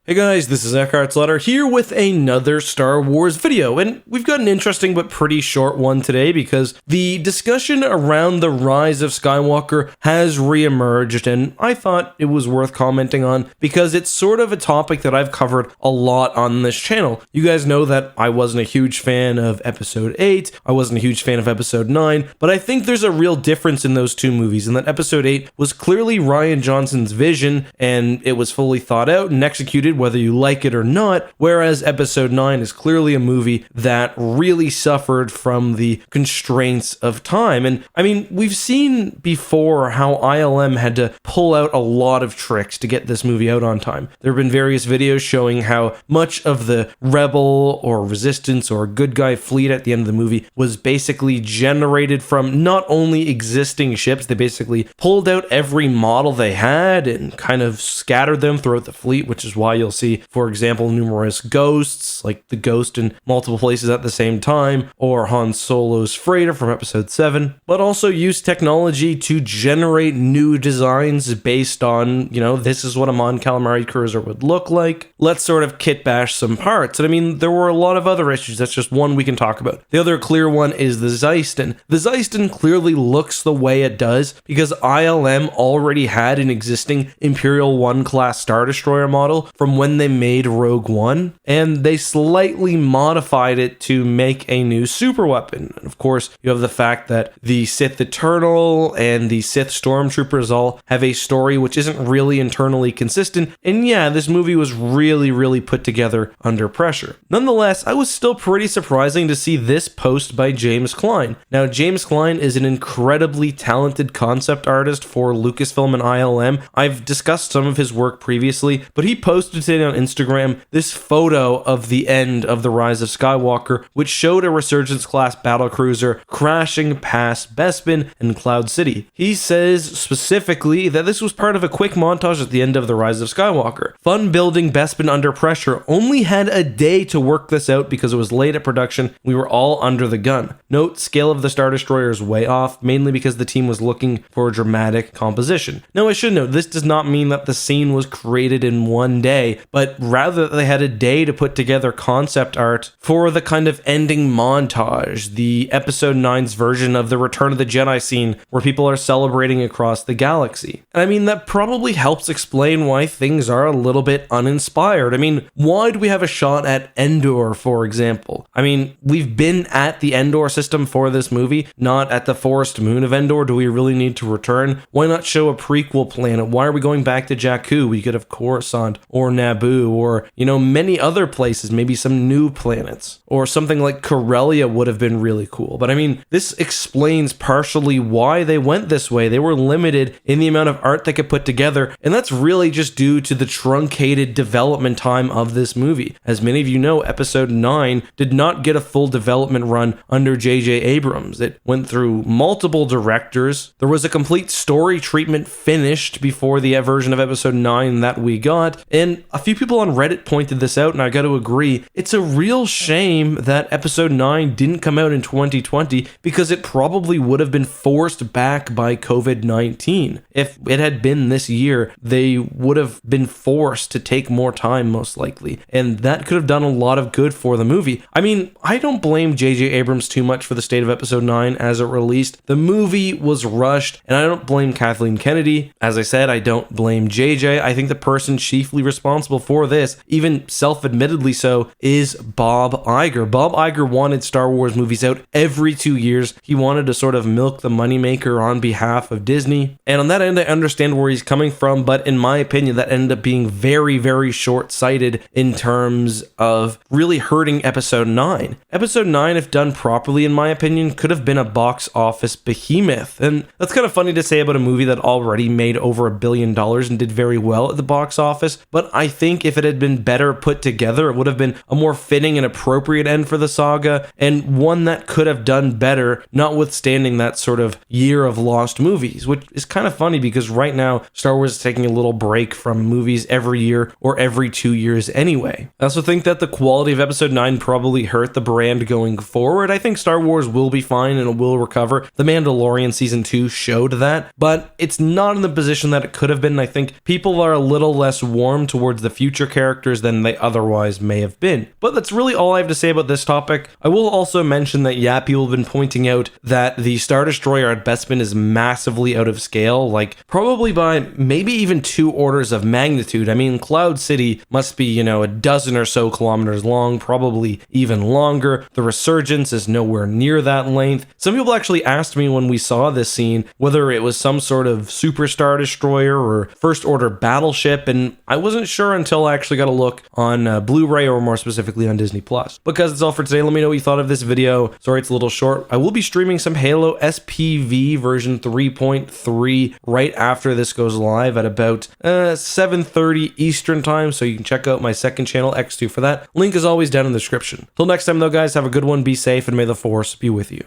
Hey guys, this is EckhartsLadder here with another Star Wars video, and we've got an interesting but pretty short one today because the discussion around the Rise of Skywalker has re-emerged, and I thought it was worth commenting on because it's sort of a topic that I've covered a lot on this channel. You guys know that I wasn't a huge fan of Episode 8, I wasn't a huge fan of Episode 9, but I think there's a real difference in those two movies, and that Episode 8 was clearly Rian Johnson's vision, and it was fully thought out and executed whether you like it or not, whereas Episode 9 is clearly a movie that really suffered from the constraints of time. And I mean, we've seen before how ILM had to pull out a lot of tricks to get this movie out on time. There have been various videos showing how much of the rebel or resistance or good guy fleet at the end of the movie was basically generated from not only existing ships, they basically pulled out every model they had and kind of scattered them throughout the fleet, which is why you'll see, for example, numerous ghosts, like the ghost in multiple places at the same time, or Han Solo's freighter from Episode 7, but also use technology to generate new designs based on, this is what a Mon Calamari cruiser would look like. Let's sort of kit bash some parts. And I mean, there were a lot of other issues. That's just one we can talk about. The other clear one is the Zeiston. The Zeiston clearly looks the way it does because ILM already had an existing Imperial 1 class Star Destroyer model from when they made Rogue One, and they slightly modified it to make a new super weapon. And of course, you have the fact that the Sith Eternal and the Sith Stormtroopers all have a story which isn't really internally consistent, and yeah, this movie was really put together under pressure. Nonetheless, I was still pretty surprising to see this post by James Klein. Now, James Klein is an incredibly talented concept artist for Lucasfilm and ILM. I've discussed some of his work previously, but he posted today on Instagram this photo of the end of the Rise of Skywalker, which showed a Resurgence class battlecruiser crashing past Bespin and Cloud City. He says specifically that this was part of a quick montage at the end of the Rise of Skywalker. Fun building Bespin under pressure. Only had a day to work this out because it was late at production. We were all under the gun. Note, scale of the Star Destroyer is way off, mainly because the team was looking for a dramatic composition. Now, I should note, this does not mean that the scene was created in one day, but rather they had a day to put together concept art for the kind of ending montage, the Episode 9's version of the Return of the Jedi scene where people are celebrating across the galaxy. And I mean, that probably helps explain why things are a little bit uninspired. I mean, why do we have a shot at Endor, for example? I mean, we've been at the Endor system for this movie, not at the forest moon of Endor. Do we really need to return? Why not show a prequel planet? Why are we going back to Jakku? We could have Coruscant or Naboo or, many other places, maybe some new planets, or something like Corellia would have been really cool. But I mean, this explains partially why they went this way. They were limited in the amount of art they could put together, and that's really just due to the truncated development time of this movie. As many of you know, Episode 9 did not get a full development run under J.J. Abrams. It went through multiple directors. There was a complete story treatment finished before the version of Episode 9 that we got, and a few people on Reddit pointed this out, and I got to agree, it's a real shame that Episode 9 didn't come out in 2020 because it probably would have been forced back by COVID-19. If it had been this year, they would have been forced to take more time, most likely, and that could have done a lot of good for the movie. I mean, I don't blame J.J. Abrams too much for the state of Episode 9 as it released. The movie was rushed, and I don't blame Kathleen Kennedy. As I said, I don't blame J.J. I think the person chiefly responsible for this, even self-admittedly so, is Bob Iger. Bob Iger wanted Star Wars movies out every 2 years. He wanted to sort of milk the moneymaker on behalf of Disney. And on that end, I understand where he's coming from, but in my opinion, that ended up being very short-sighted in terms of really hurting Episode 9. Episode 9, if done properly, in my opinion, could have been a box office behemoth. And that's kind of funny to say about a movie that already made over $1 billion and did very well at the box office, but I think if it had been better put together, it would have been a more fitting and appropriate end for the saga, and one that could have done better, notwithstanding that sort of year of lost movies, which is kind of funny because right now, Star Wars is taking a little break from movies every year or every 2 years anyway. I also think that the quality of Episode 9 probably hurt the brand going forward. I think Star Wars will be fine and it will recover. The Mandalorian Season 2 showed that, but it's not in the position that it could have been. I think people are a little less warm towards towards the future characters than they otherwise may have been. But that's really all I have to say about this topic. I will also mention that, yeah, people have been pointing out that the Star Destroyer at Bespin is massively out of scale, like probably by maybe even 2 orders of magnitude. I mean, Cloud City must be, a dozen or so kilometers long, probably even longer. The Resurgence is nowhere near that length. Some people actually asked me when we saw this scene whether it was some sort of Super Star Destroyer or First Order battleship, and I wasn't sure until I actually got a look on Blu-ray, or more specifically on Disney+. But guys, that's all for today. Let me know what you thought of this video. Sorry it's a little short. I will be streaming some Halo SPV version 3.3 right after this goes live at about 7:30 Eastern time, so you can check out my second channel, X2, for that. Link is always down in the description. Till next time though, guys, have a good one, be safe, and may the Force be with you.